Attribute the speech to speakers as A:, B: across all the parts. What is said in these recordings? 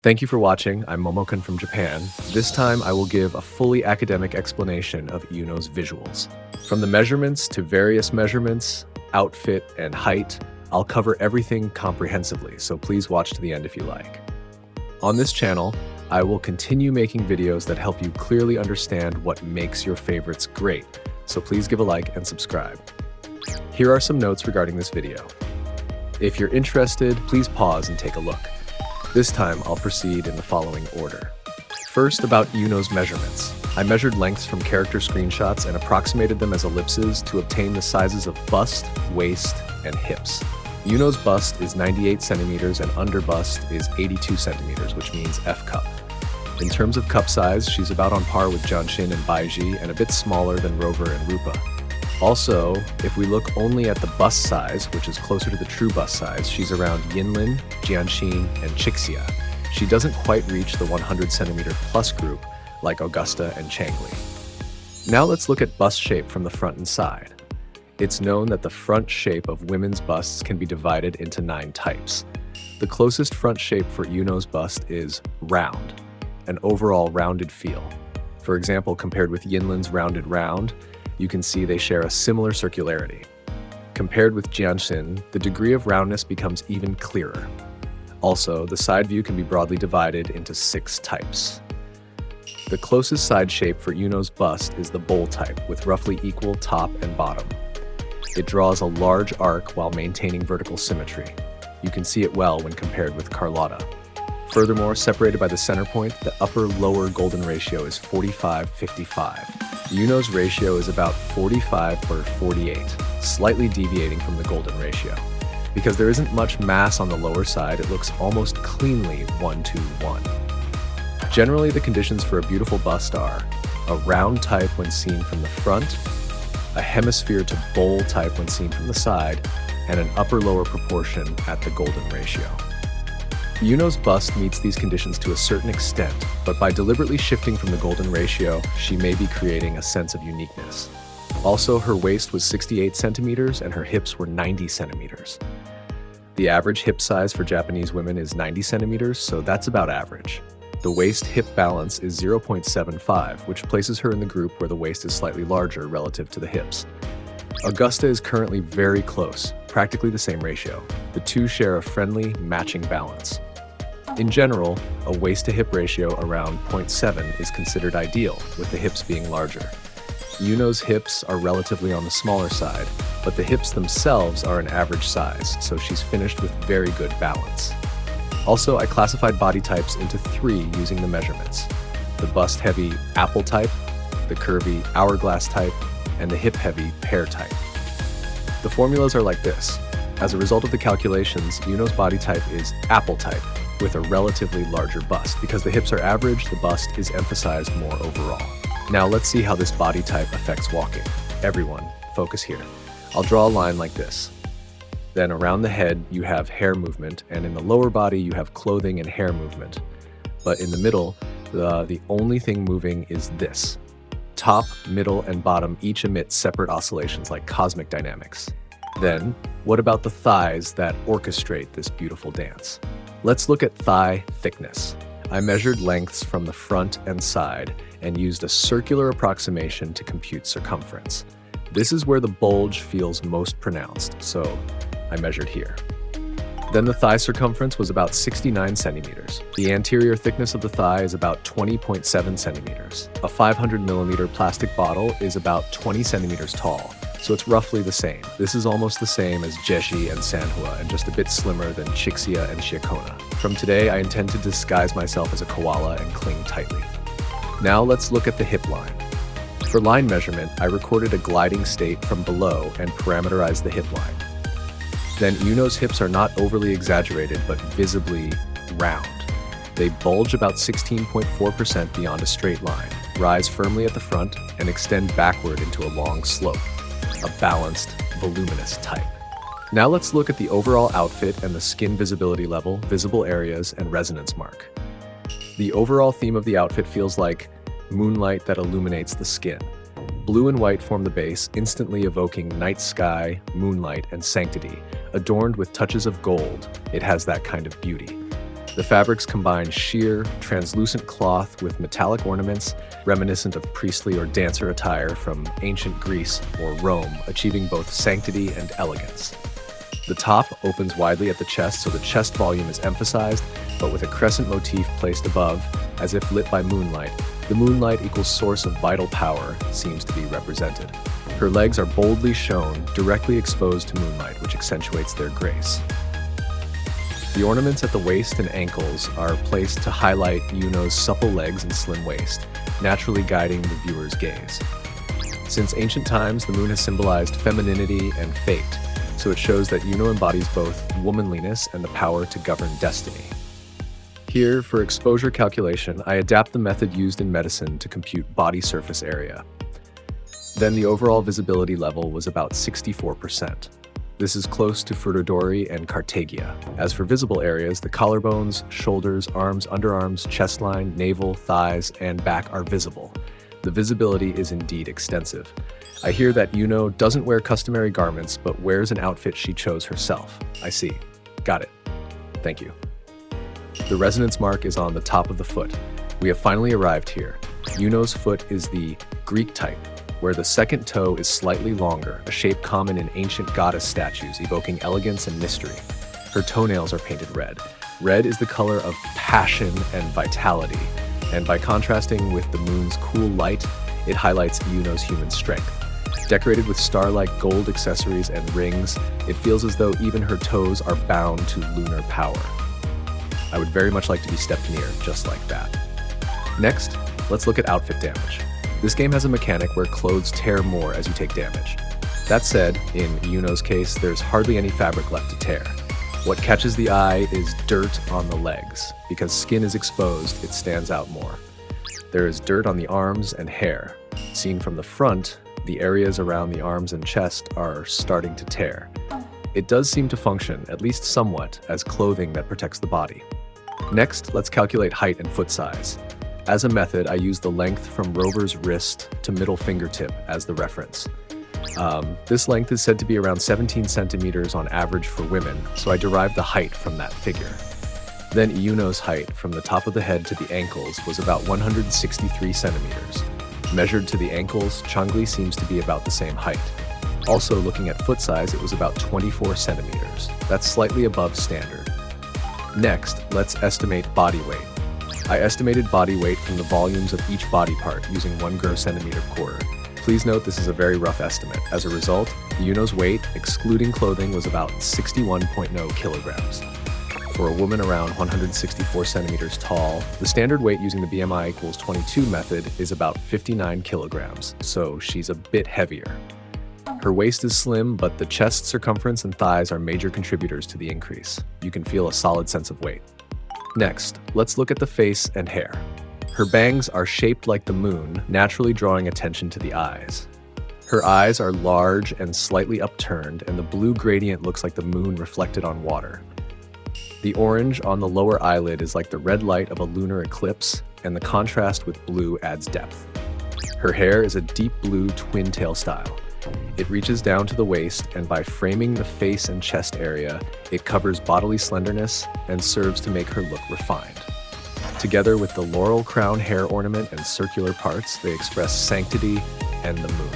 A: Thank you for watching. I'm Momokan from Japan. This time I will give a fully academic explanation of Iuno's visuals. From the measurements to various measurements, outfit, and height, I'll cover everything comprehensively, so please watch to the end if you like. On this channel, I will continue making videos that help you clearly understand what makes your favorites great, so please give a like and subscribe. Here are some notes regarding this video. If you're interested, please pause and take a look. This time, I'll proceed in the following order. First, about Iuno's measurements. I measured lengths from character screenshots and approximated them as ellipses to obtain the sizes of bust, waist, and hips. Iuno's bust is 98 centimeters and under bust is 82 centimeters, which means F cup. In terms of cup size, she's about on par with Janshin and Baiji and a bit smaller than Rover and Rupa. Also, if we look only at the bust size, which is closer to the true bust size, she's around Yinlin, Jianxin, and Chixia. She doesn't quite reach the 100 centimeter plus group like Augusta and Changli. Now let's look at bust shape from the front and side. It's known that the front shape of women's busts can be divided into 9 types. The closest front shape for Iuno's bust is round, an overall rounded feel. For example, compared with Yinlin's rounded round, you can see they share a similar circularity. Compared with Jianxin, the degree of roundness becomes even clearer. Also, the side view can be broadly divided into 6 types. The closest side shape for Iuno's bust is the bowl type, with roughly equal top and bottom. It draws a large arc while maintaining vertical symmetry. You can see it well when compared with Carlotta. Furthermore, separated by the center point, the upper-lower golden ratio is 45-55. Iuno's ratio is about 45/48, slightly deviating from the golden ratio. Because there isn't much mass on the lower side, it looks almost cleanly 1-to-1. Generally, the conditions for a beautiful bust are a round type when seen from the front, a hemisphere to bowl type when seen from the side, and an upper-lower proportion at the golden ratio. Iuno's bust meets these conditions to a certain extent, but by deliberately shifting from the golden ratio, she may be creating a sense of uniqueness. Also, her waist was 68 centimeters and her hips were 90 centimeters. The average hip size for Japanese women is 90 centimeters, so that's about average. The waist-hip balance is 0.75, which places her in the group where the waist is slightly larger relative to the hips. Augusta is currently very close, practically the same ratio. The two share a friendly, matching balance. In general, a waist-to-hip ratio around 0.7 is considered ideal, with the hips being larger. Iuno's hips are relatively on the smaller side, but the hips themselves are an average size, so she's finished with very good balance. Also, I classified body types into 3 using the measurements: the bust-heavy apple type, the curvy hourglass type, and the hip-heavy pear type. The formulas are like this. As a result of the calculations, Iuno's body type is apple type, with a relatively larger bust. Because the hips are average, the bust is emphasized more overall. Now let's see how this body type affects walking. Everyone, focus here. I'll draw a line like this. Then around the head, you have hair movement, and in the lower body, you have clothing and hair movement. But in the middle, the only thing moving is this. Top, middle, and bottom each emit separate oscillations like cosmic dynamics. Then, what about the thighs that orchestrate this beautiful dance? Let's look at thigh thickness. I measured lengths from the front and side and used a circular approximation to compute circumference. This is where the bulge feels most pronounced, so I measured here. Then the thigh circumference was about 69 centimeters. The anterior thickness of the thigh is about 20.7 centimeters. A 500 millimeter plastic bottle is about 20 centimeters tall, so it's roughly the same. This is almost the same as Jeshi and Sanhua, and just a bit slimmer than Chixia and Shiakona. From today, I intend to disguise myself as a koala and cling tightly. Now let's look at the hip line. For line measurement, I recorded a gliding state from below and parameterized the hip line. Then Iuno's hips are not overly exaggerated, but visibly round. They bulge about 16.4% beyond a straight line, rise firmly at the front, and extend backward into a long slope. A balanced, voluminous type. Now let's look at the overall outfit and the skin visibility level, visible areas, and resonance mark. The overall theme of the outfit feels like moonlight that illuminates the skin. Blue and white form the base, instantly evoking night sky, moonlight, and sanctity. Adorned with touches of gold, it has that kind of beauty. The fabrics combine sheer, translucent cloth with metallic ornaments reminiscent of priestly or dancer attire from ancient Greece or Rome, achieving both sanctity and elegance. The top opens widely at the chest, so the chest volume is emphasized, but with a crescent motif placed above, as if lit by moonlight. The moonlight equals source of vital power seems to be represented. Her legs are boldly shown, directly exposed to moonlight, which accentuates their grace. The ornaments at the waist and ankles are placed to highlight Iuno's supple legs and slim waist, naturally guiding the viewer's gaze. Since ancient times, the moon has symbolized femininity and fate, so it shows that Iuno embodies both womanliness and the power to govern destiny. Here, for exposure calculation, I adapt the method used in medicine to compute body surface area. Then the overall visibility level was about 64%. This is close to Furdodori and Cartagia. As for visible areas, the collarbones, shoulders, arms, underarms, chest line, navel, thighs, and back are visible. The visibility is indeed extensive. I hear that Iuno doesn't wear customary garments, but wears an outfit she chose herself. I see. Got it. Thank you. The resonance mark is on the top of the foot. We have finally arrived here. Iuno's foot is the Greek type, where the second toe is slightly longer, a shape common in ancient goddess statues, evoking elegance and mystery. Her toenails are painted red. Red is the color of passion and vitality, and by contrasting with the moon's cool light, it highlights Iuno's human strength. Decorated with star-like gold accessories and rings, it feels as though even her toes are bound to lunar power. I would very much like to be stepped near, just like that. Next, let's look at outfit damage. This game has a mechanic where clothes tear more as you take damage. That said, in Iuno's case, there's hardly any fabric left to tear. What catches the eye is dirt on the legs. Because skin is exposed, it stands out more. There is dirt on the arms and hair. Seen from the front, the areas around the arms and chest are starting to tear. It does seem to function, at least somewhat, as clothing that protects the body. Next, let's calculate height and foot size. As a method, I use the length from Rover's wrist to middle fingertip as the reference. This length is said to be around 17 centimeters on average for women, so I derived the height from that figure. Then Iuno's height from the top of the head to the ankles was about 163 centimeters. Measured to the ankles, Changli seems to be about the same height. Also, looking at foot size, it was about 24 centimeters. That's slightly above standard. Next, let's estimate body weight. I estimated body weight from the volumes of each body part using 1 gross centimeter quarter. Please note this is a very rough estimate. As a result, Iuno's weight, excluding clothing, was about 61.0 kilograms. For a woman around 164 centimeters tall, the standard weight using the BMI equals 22 method is about 59 kilograms, so she's a bit heavier. Her waist is slim, but the chest circumference and thighs are major contributors to the increase. You can feel a solid sense of weight. Next, let's look at the face and hair. Her bangs are shaped like the moon, naturally drawing attention to the eyes. Her eyes are large and slightly upturned, and the blue gradient looks like the moon reflected on water. The orange on the lower eyelid is like the red light of a lunar eclipse, and the contrast with blue adds depth. Her hair is a deep blue twin-tail style. It reaches down to the waist, and by framing the face and chest area, it covers bodily slenderness and serves to make her look refined. Together with the laurel crown hair ornament and circular parts, they express sanctity and the moon.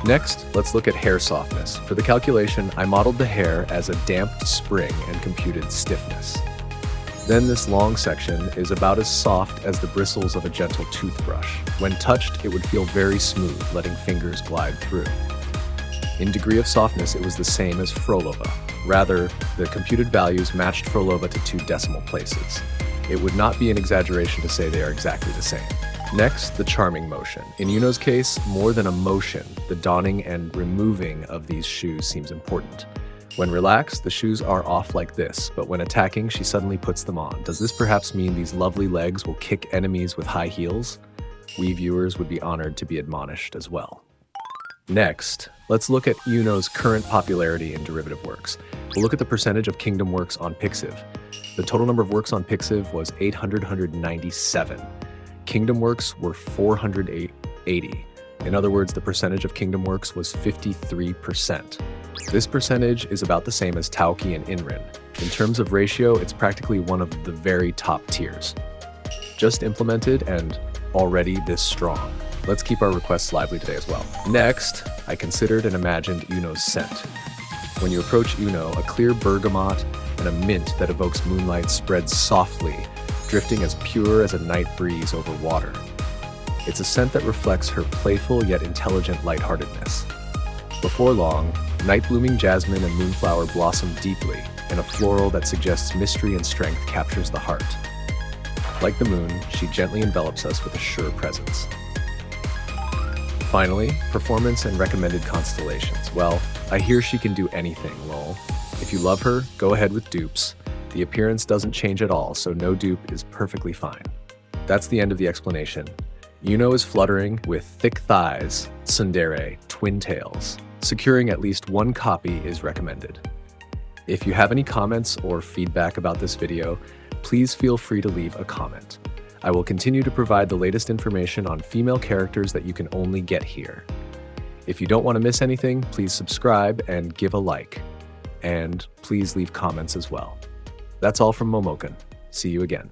A: Next, let's look at hair softness. For the calculation, I modeled the hair as a damped spring and computed stiffness. Then this long section is about as soft as the bristles of a gentle toothbrush. When touched, it would feel very smooth, letting fingers glide through. In degree of softness, it was the same as Frolova. Rather, the computed values matched Frolova to 2 decimal places. It would not be an exaggeration to say they are exactly the same. Next, the charming motion. In Iuno's case, more than a motion, the donning and removing of these shoes seems important. When relaxed, the shoes are off like this, but when attacking, she suddenly puts them on. Does this perhaps mean these lovely legs will kick enemies with high heels? We viewers would be honored to be admonished as well. Next, let's look at Iuno's current popularity in derivative works. We'll look at the percentage of kingdom works on Pixiv. The total number of works on Pixiv was 897. Kingdom works were 480. In other words, the percentage of kingdom works was 53%. This percentage is about the same as Tauki and Inrin. In terms of ratio, it's practically one of the very top tiers. Just implemented and already this strong. Let's keep our requests lively today as well. Next, I considered and imagined Iuno's scent. When you approach Iuno, a clear bergamot and a mint that evokes moonlight spreads softly, drifting as pure as a night breeze over water. It's a scent that reflects her playful yet intelligent lightheartedness. Before long, night-blooming jasmine and moonflower blossom deeply, and a floral that suggests mystery and strength captures the heart. Like the moon, she gently envelops us with a sure presence. Finally, performance and recommended constellations. Well, I hear she can do anything, lol. If you love her, go ahead with dupes. The appearance doesn't change at all, so no dupe is perfectly fine. That's the end of the explanation. Iuno is fluttering with thick thighs, tsundere, twin tails. Securing at least one copy is recommended. If you have any comments or feedback about this video, please feel free to leave a comment. I will continue to provide the latest information on female characters that you can only get here. If you don't want to miss anything, please subscribe and give a like. And please leave comments as well. That's all from Momokan. See you again.